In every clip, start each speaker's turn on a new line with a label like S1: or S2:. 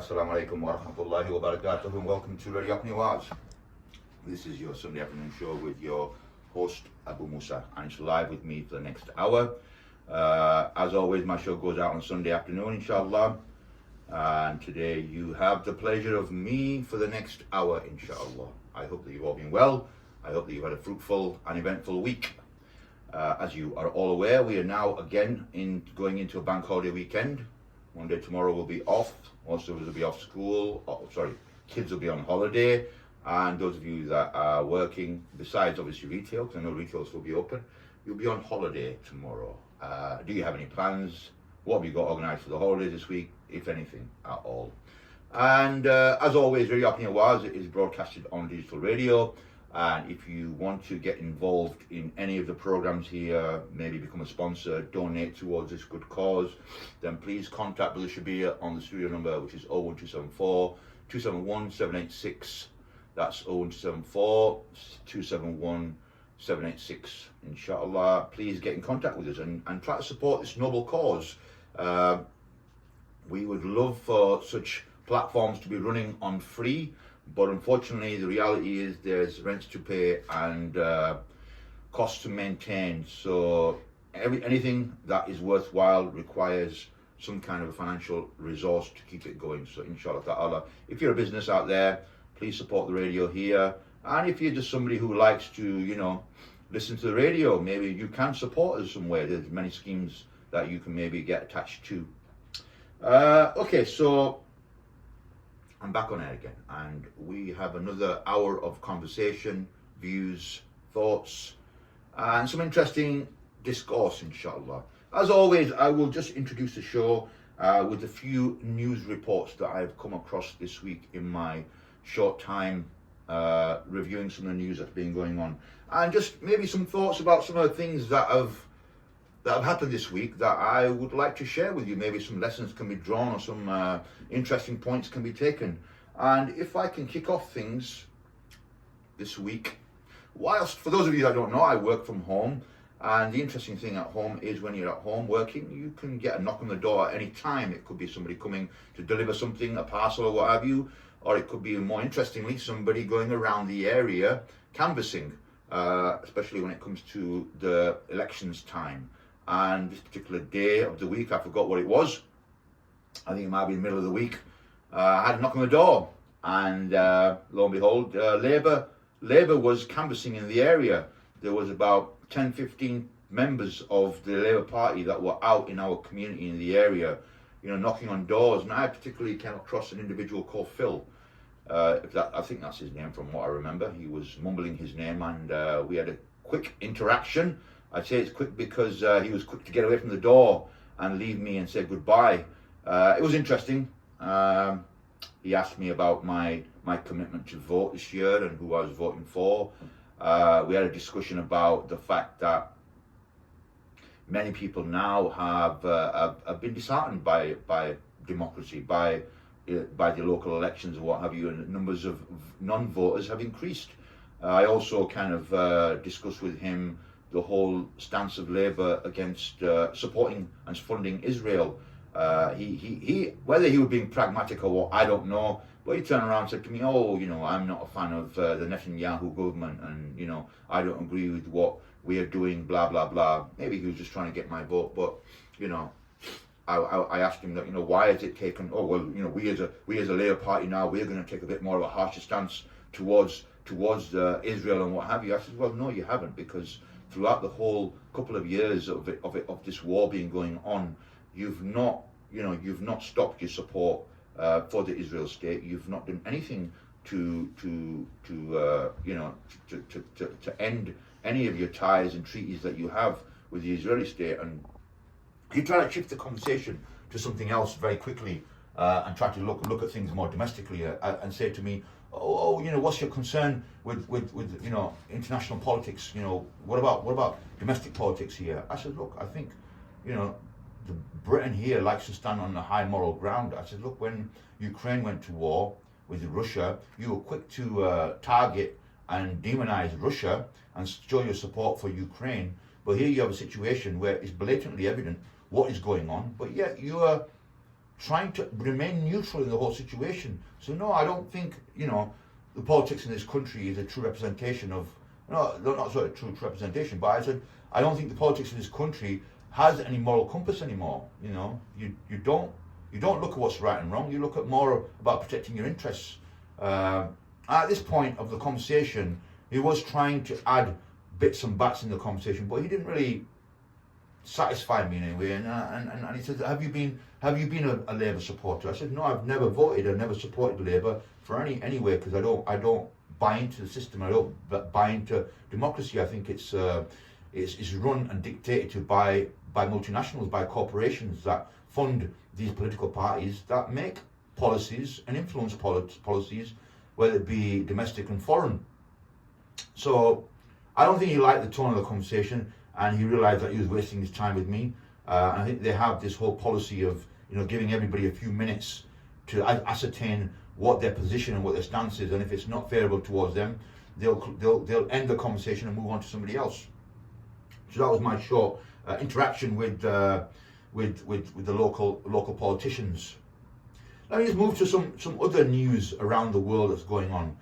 S1: Assalamu alaikum wa rahmatullahi wa barakatuh, and welcome to Radio News. This is your Sunday afternoon show with your host Abu Musa, and it's live with me for the next hour. As always, my show goes out on Sunday afternoon, inshallah. And today you have the pleasure of me for the next hour, inshallah. I hope that you've all been well. I hope that you've had a fruitful and eventful week. As you are all aware, we are now again going into a bank holiday weekend. One day tomorrow will be off. Most of us will be off school. Kids will be on holiday. And those of you that are working, besides obviously retail, because I know retail will be open, you'll be on holiday tomorrow. Do you have any plans? What have you got organised for the holidays this week, if anything at all? And as always, Radio News is broadcasted on digital radio. And if you want to get involved in any of the programs here, maybe become a sponsor, donate towards this good cause, then please contact Brother Shabir on the studio number, which is 01274 271 786. That's 01274 271 786. Inshallah, please get in contact with us and try to support this noble cause. We would love for such platforms to be running on free, but unfortunately the reality is there's rents to pay and costs to maintain. So anything that is worthwhile requires some kind of a financial resource to keep it going. So inshallah ta'ala, if you're a business out there, please support the radio here. And if you're just somebody who likes to, listen to the radio, maybe you can support us somewhere. There's many schemes that you can maybe get attached to. Okay, so I'm back on air again, and we have another hour of conversation, views, thoughts, and some interesting discourse, inshallah. As always, I will just introduce the show with a few news reports that I've come across this week in my short time reviewing some of the news that's been going on, and just maybe some thoughts about some of the things that have happened this week that I would like to share with you. Maybe some lessons can be drawn or some interesting points can be taken. And if I can kick off things this week, whilst, for those of you that don't know, I work from home, and the interesting thing at home is when you're at home working, you can get a knock on the door at any time. It could be somebody coming to deliver something, a parcel or what have you, or it could be, more interestingly, somebody going around the area canvassing, especially when it comes to the elections time. And this particular day of the week, I forgot what it was. I think it might be the middle of the week. I had a knock on the door, and lo and behold, Labour was canvassing in the area. There was about 10, 15 members of the Labour Party that were out in our community in the area, knocking on doors. And I particularly came across an individual called Phil. I think that's his name from what I remember. He was mumbling his name, and we had a quick interaction. I'd say it's quick because he was quick to get away from the door and leave me and say goodbye. It was interesting. He asked me about my commitment to vote this year and who I was voting for. We had a discussion about the fact that many people now have been disheartened by democracy, by the local elections and what have you, and numbers of non-voters have increased. I also kind of discussed with him the whole stance of Labour against supporting and funding Israel. He whether he was being pragmatic or what, I don't know, but he turned around and said to me, I'm not a fan of the Netanyahu government, and I don't agree with what we are doing, blah blah blah. Maybe he was just trying to get my vote, but I asked him that, why has it taken, we as a Labour Party now, we're going to take a bit more of a harsher stance towards Israel and what have you. I said, well, no, you haven't, because throughout the whole couple of years of this war being going on, you've not stopped your support for the Israel state. You've not done anything to end any of your ties and treaties that you have with the Israeli state. And he tried to shift the conversation to something else very quickly and try to look at things more domestically and say to me, what's your concern with international politics? What about domestic politics here? I said, look, I think, Britain here likes to stand on the high moral ground. I said, look, when Ukraine went to war with Russia, you were quick to target and demonize Russia and show your support for Ukraine. But here you have a situation where it's blatantly evident what is going on, but yet you are trying to remain neutral in the whole situation. So no, I don't think, the politics in this country is a true representation of, no, not sort of true representation, but I said, I don't think the politics in this country has any moral compass anymore. You don't look at what's right and wrong. You look at more about protecting your interests. At this point of the conversation, he was trying to add bits and bats in the conversation, but he didn't really satisfy me in any way. And he said, "Have you been a Labour supporter?" I said, "No, I've never voted. I've never supported Labour for anyway because I don't buy into the system. I don't buy into democracy. I think it's run and dictated to by multinationals, by corporations that fund these political parties that make policies and influence policies, whether it be domestic and foreign." So I don't think he liked the tone of the conversation, and he realised that he was wasting his time with me. And I think they have this whole policy of giving everybody a few minutes to ascertain what their position and what their stance is, and if it's not favourable towards them, they'll end the conversation and move on to somebody else. So that was my short interaction with the local politicians. Let me just move to some other news around the world that's going on.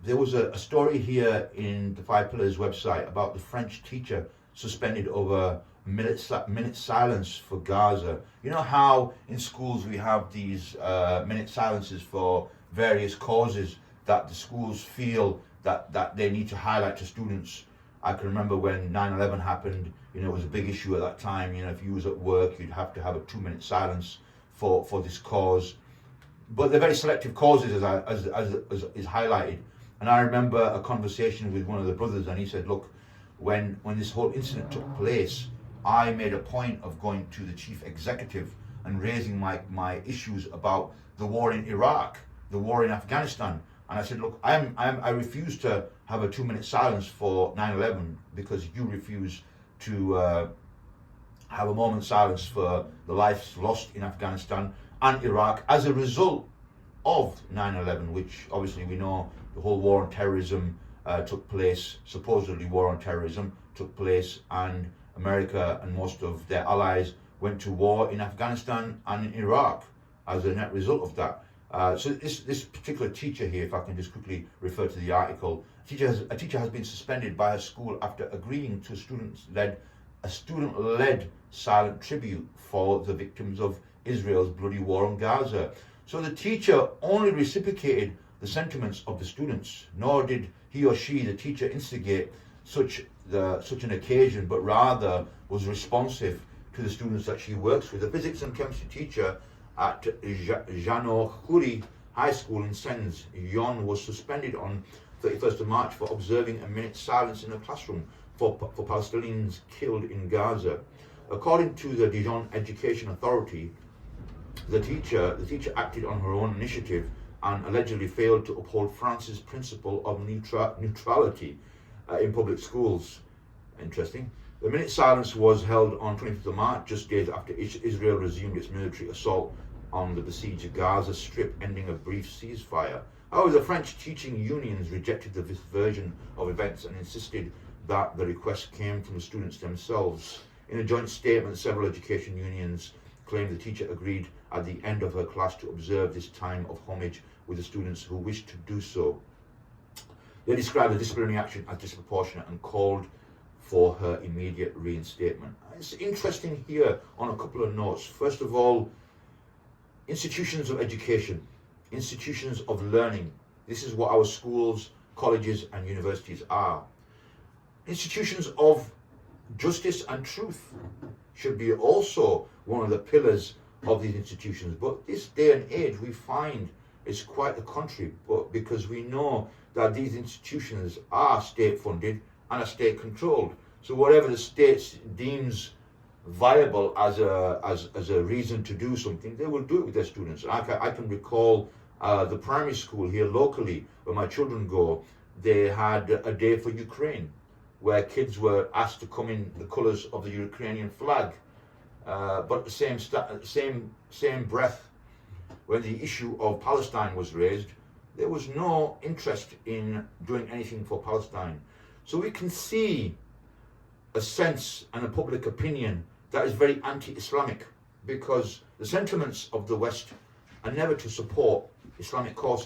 S1: There was a story here in the Five Pillars website about the French teacher suspended over minute silence for Gaza. You know how in schools we have these minute silences for various causes that the schools feel that they need to highlight to students. I can remember when 9/11 happened, it was a big issue at that time. If you was at work, you'd have to have a 2-minute silence for this cause. But they're very selective causes, as is highlighted. And I remember a conversation with one of the brothers, and he said, "Look, when this whole incident took place, I made a point of going to the chief executive and raising my issues about the war in Iraq, the war in Afghanistan. And I said, look, I refuse to have a 2-minute silence for 9/11 because you refuse to have a moment's silence for the lives lost in Afghanistan and Iraq as a result of 9/11, which obviously we know the whole war on terrorism took place, supposedly war on terrorism took place, and America and most of their allies went to war in Afghanistan and in Iraq as a net result of that. So this particular teacher here, if I can just quickly refer to the article, a teacher has been suspended by her school after agreeing to a student-led silent tribute for the victims of Israel's bloody war on Gaza. So the teacher only reciprocated the sentiments of the students, nor did he or she, the teacher, instigate such an occasion, but rather was responsive to the students that she works with. The physics and chemistry teacher at Janokhuri High School in Sens, Yon, was suspended on 31st of March for observing a minute's silence in a classroom for Palestinians killed in Gaza. According to the Dijon Education Authority, the teacher acted on her own initiative and allegedly failed to uphold France's principle of neutrality in public schools. Interesting. The minute silence was held on 25th of March, just days after Israel resumed its military assault on the besieged Gaza Strip, ending a brief ceasefire. However, the French teaching unions rejected this version of events and insisted that the request came from the students themselves. In a joint statement, several education unions claimed the teacher agreed at the end of her class to observe this time of homage with the students who wished to do so. They described the disciplinary action as disproportionate and called for her immediate reinstatement. It's interesting here on a couple of notes. First of all, institutions of education, institutions of learning. This is what our schools, colleges and universities are. Institutions of justice and truth should be also one of the pillars of these institutions. But this day and age we find is quite the contrary, but because we know that these institutions are state funded and are state controlled. So whatever the state deems viable as a reason to do something, they will do it with their students. I can recall the primary school here locally where my children go. They had a day for Ukraine where kids were asked to come in the colours of the Ukrainian flag. But at the same breath, when the issue of Palestine was raised, there was no interest in doing anything for Palestine. So we can see a sense and a public opinion that is very anti-Islamic, because the sentiments of the West are never to support Islamic causes.